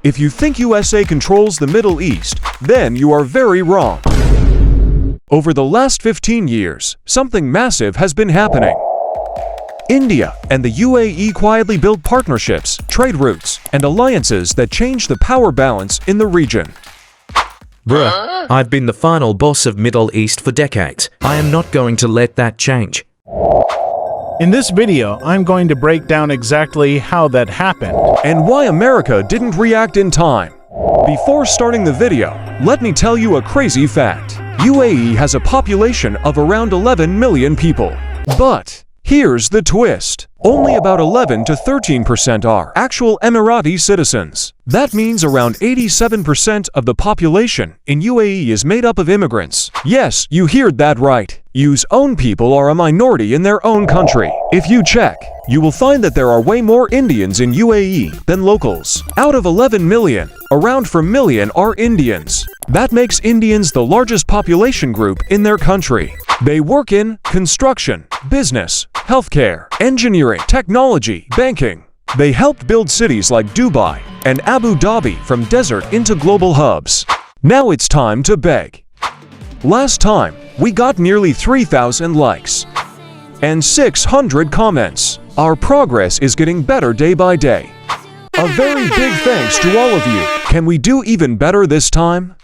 If you think USA controls the Middle East, then you are very wrong. Over the last 15 years, something massive has been happening. India and the UAE quietly built partnerships, trade routes, and alliances that change the power balance in the region. Bruh, I've been the final boss of Middle East for decades. I am not going to let that change. In this video, I'm going to break down exactly how that happened. And why America didn't react in time. Before starting the video, let me tell you a crazy fact. UAE has a population of around 11 million people. But here's the twist. Only about 11 to 13% are actual Emirati citizens. That means around 87% of the population in UAE is made up of immigrants. Yes, you heard that right. UAE's own people are a minority in their own country. If you check, you will find that there are way more Indians in UAE than locals. Out of 11 million, around 4 million are Indians. That makes Indians the largest population group in their country. They work in construction, business, healthcare, engineering, technology, banking. They helped build cities like Dubai and Abu Dhabi from desert into global hubs. Now it's time to beg. Last time, we got nearly 3,000 likes and 600 comments. Our progress is getting better day by day. A very big thanks to all of you. Can we do even better this time?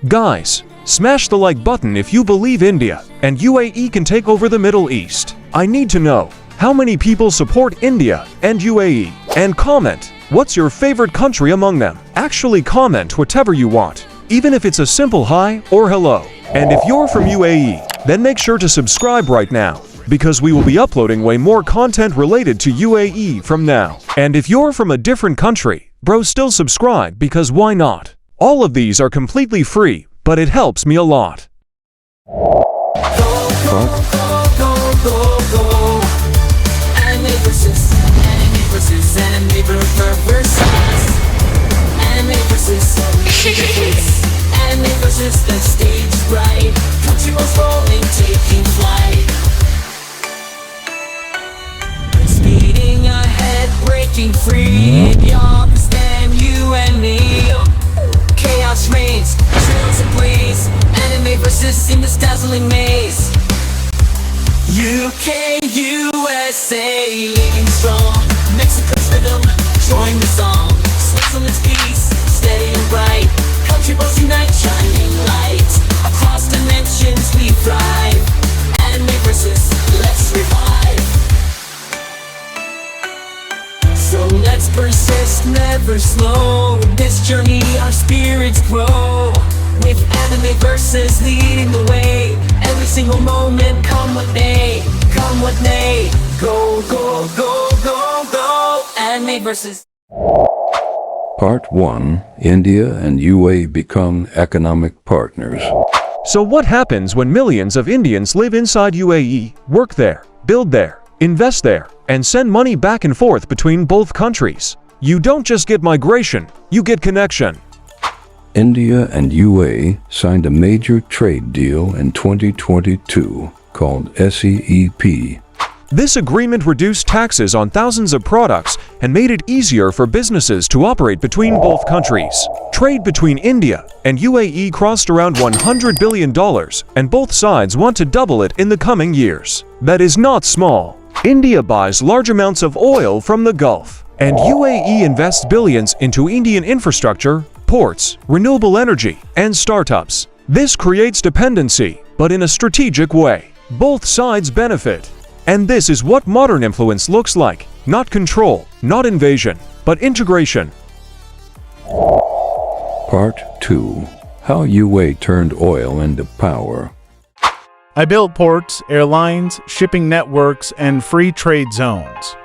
Guys, smash the like button if you believe India and UAE can take over the Middle East. I need to know how many people support India and UAE. And comment, what's your favorite country among them? Actually comment whatever you want, even if it's a simple hi or hello. And if you're from UAE, then make sure to subscribe right now, because we will be uploading way more content related to UAE from now. And if you're from a different country, bro, still subscribe, because why not? All of these are completely free, but it helps me a lot. The stage is bright, countryballs rolling, taking flight. Speeding ahead, breaking free. Y'all can stand, you and me. Chaos reigns, trails ablaze. Anime versus in this dazzling maze. UK, USA, living strong. Mexico's rhythm, join the song. Switzerland's peace, steady and bright. Countryballs unite, shining light. Across dimensions we thrive. Anime versus, let's revive. So let's persist, never slow. This journey our spirits grow. With anime versus leading the way. Every single moment, come what may. Come what may. Go, go, go, go, go. Anime versus. Part 1. India and UAE become economic partners. So what happens when millions of Indians live inside UAE, work there, build there, invest there, and send money back and forth between both countries? You don't just get migration, you get connection. India and UAE signed a major trade deal in 2022 called SEEP. This agreement reduced taxes on thousands of products and made it easier for businesses to operate between both countries. Trade between India and UAE crossed around $100 billion, and both sides want to double it in the coming years. That is not small. India buys large amounts of oil from the Gulf, and UAE invests billions into Indian infrastructure, ports, renewable energy, and startups. This creates dependency, but in a strategic way. Both sides benefit. And this is what modern influence looks like. Not control, not invasion, but integration. Part 2. How UAE turned oil into power. I built ports, airlines, shipping networks, and free trade zones.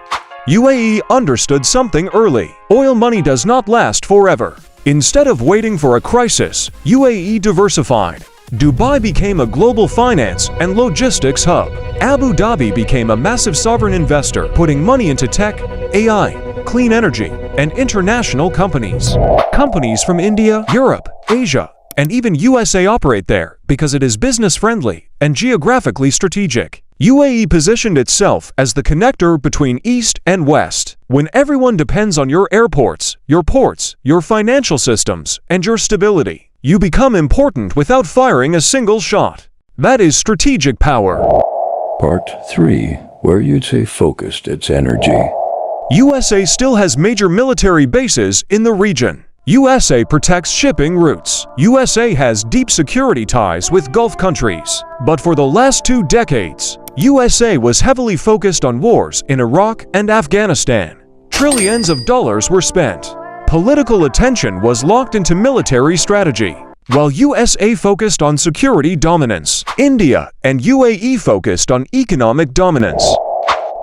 UAE understood something early. Oil money does not last forever. Instead of waiting for a crisis, UAE diversified. Dubai became a global finance and logistics hub. Abu Dhabi became a massive sovereign investor, putting money into tech, AI, clean energy, and international companies. Companies from India, Europe, Asia, and even USA operate there because it is business-friendly and geographically strategic. UAE positioned itself as the connector between East and West. When everyone depends on your airports, your ports, your financial systems, and your stability, you become important without firing a single shot. That is strategic power. Part 3. Where you'd say focused its energy. USA still has major military bases in the region. USA protects shipping routes. USA has deep security ties with Gulf countries. But for the last 2 decades, USA was heavily focused on wars in Iraq and Afghanistan. Trillions of dollars were spent. Political attention was locked into military strategy. While USA focused on security dominance, India and UAE focused on economic dominance.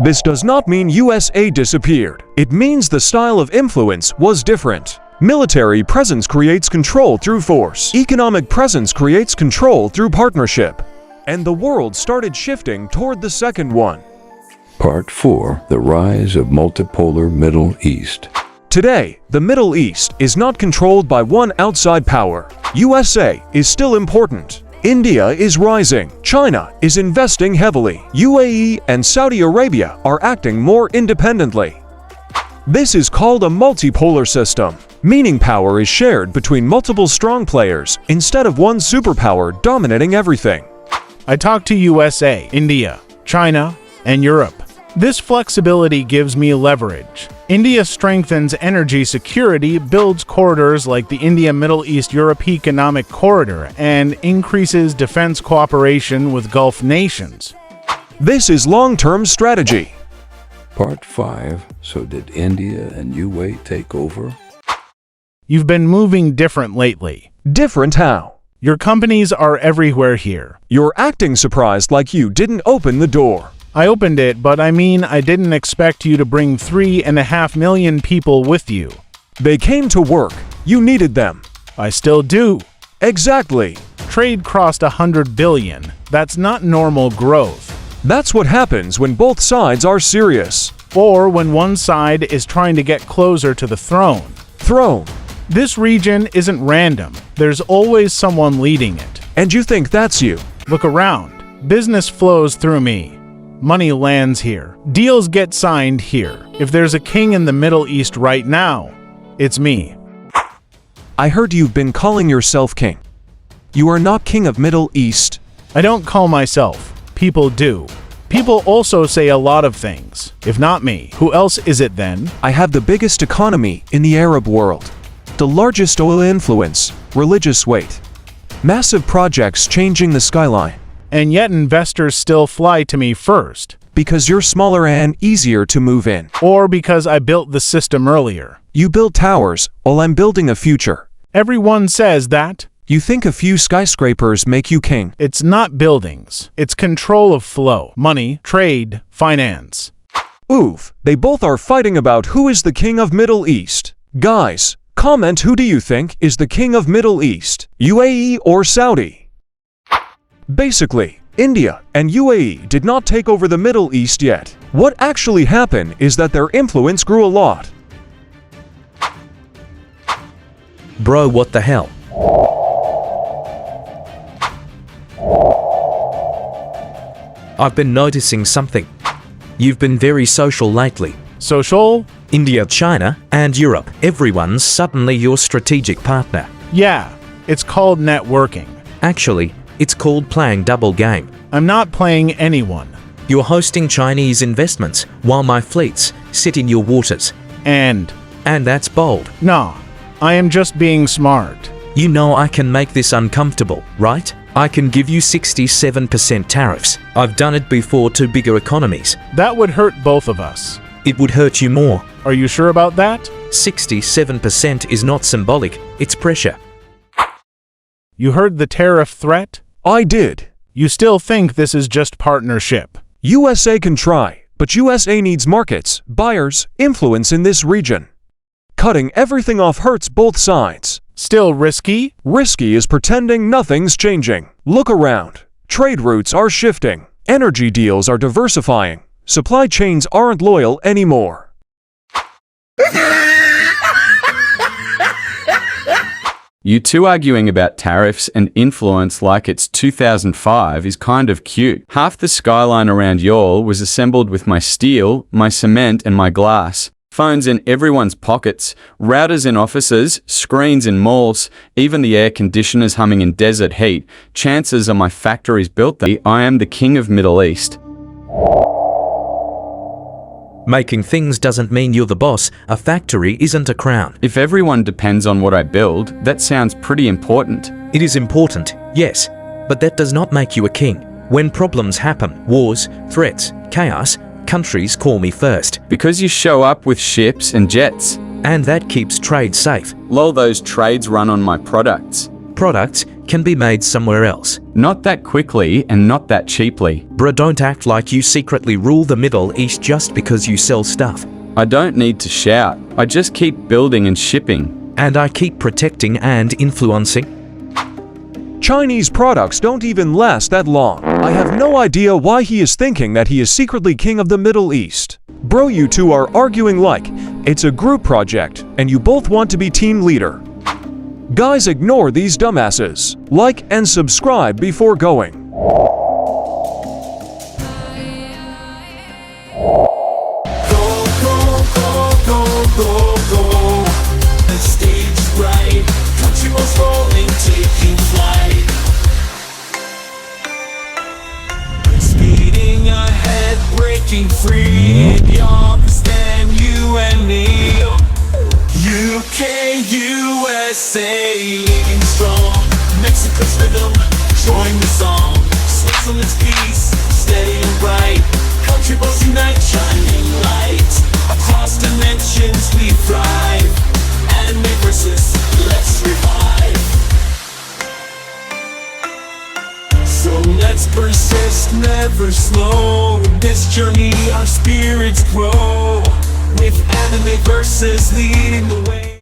This does not mean USA disappeared. It means the style of influence was different. Military presence creates control through force. Economic presence creates control through partnership. And the world started shifting toward the second one. Part 4. The rise of multipolar Middle East. Today, the Middle East is not controlled by one outside power. USA is still important. India is rising. China is investing heavily. UAE and Saudi Arabia are acting more independently. This is called a multipolar system, meaning power is shared between multiple strong players instead of one superpower dominating everything. I talk to USA, India, China, and Europe. This flexibility gives me leverage. India strengthens energy security, builds corridors like the India-Middle East-Europe Economic Corridor, and increases defense cooperation with Gulf nations. This is long-term strategy. Part 5. So did India and UAE take over? You've been moving different lately. Different how? Your companies are everywhere here. You're acting surprised like you didn't open the door. I opened it, but I mean I didn't expect you to bring 3.5 million people with you. They came to work. You needed them. I still do. Exactly. Trade crossed 100 billion. That's not normal growth. That's what happens when both sides are serious. Or when one side is trying to get closer to the throne. Throne. This region isn't random. There's always someone leading it. And you think that's you? Look around. Business flows through me. Money lands here. Deals get signed here. If there's a king in the Middle East right now, it's me. I heard you've been calling yourself king. You are not king of Middle East. I don't call myself. People do. People also say a lot of things. If not me, who else is it then? I have the biggest economy in the Arab world. The largest oil influence, religious weight. Massive projects changing the skyline. And yet investors still fly to me first. Because you're smaller and easier to move in. Or because I built the system earlier. You build towers, while I'm building a future. Everyone says that. You think a few skyscrapers make you king. It's not buildings. It's control of flow, money, trade, finance. Oof, they both are fighting about who is the king of Middle East. Guys, comment who do you think is the king of Middle East, UAE or Saudi? Basically, India and UAE did not take over the Middle East yet. What actually happened is that their influence grew a lot. Bro, what the hell? I've been noticing something. You've been very social lately. Social? India, China, and Europe. Everyone's suddenly your strategic partner. Yeah, it's called networking. Actually, it's called playing double game. I'm not playing anyone. You're hosting Chinese investments while my fleets sit in your waters. And that's bold. nah, I am just being smart. You know I can make this uncomfortable, right? I can give you 67% tariffs. I've done it before to bigger economies. That would hurt both of us. It would hurt you more. Are you sure about that? 67% is not symbolic, it's pressure. You heard the tariff threat? I did. You still think this is just partnership? USA can try, but USA needs markets, buyers, influence in this region. Cutting everything off hurts both sides. Still risky? Risky is pretending nothing's changing. Look around. Trade routes are shifting. Energy deals are diversifying. Supply chains aren't loyal anymore. You two arguing about tariffs and influence like it's 2005 is kind of cute. Half the skyline around y'all was assembled with my steel, my cement and my glass. Phones in everyone's pockets, routers in offices, screens in malls, even the air conditioners humming in desert heat. Chances are my factory's built there. I am the king of Middle East. Making things doesn't mean you're the boss. A factory isn't a crown. If everyone depends on what I build, that sounds pretty important. It is important, yes, but that does not make you a king. When problems happen, wars, threats, chaos, countries call me first. Because you show up with ships and jets. And that keeps trade safe. Lol, those trades run on my products. Products can be made somewhere else. Not that quickly and not that cheaply. Bruh, don't act like you secretly rule the Middle East just because you sell stuff. I don't need to shout. I just keep building and shipping. And I keep protecting and influencing. Chinese products don't even last that long. I have no idea why he is thinking that he is secretly king of the Middle East. Bro, you two are arguing like it's a group project and you both want to be team leader. Guys, ignore these dumbasses. Like and subscribe before going. Go. The stage is bright, countryballs rolling, taking flight. Speeding ahead, breaking free. Pakistan, you and me. UK, USA, living strong. Mexico's rhythm, join the song. Switzerland's peace, steady and bright. Countryballs unite, shining light. Across dimensions we thrive. Anime versus, let's revive. So let's persist, never slow. In this journey our spirits grow. With anime versus leading the way.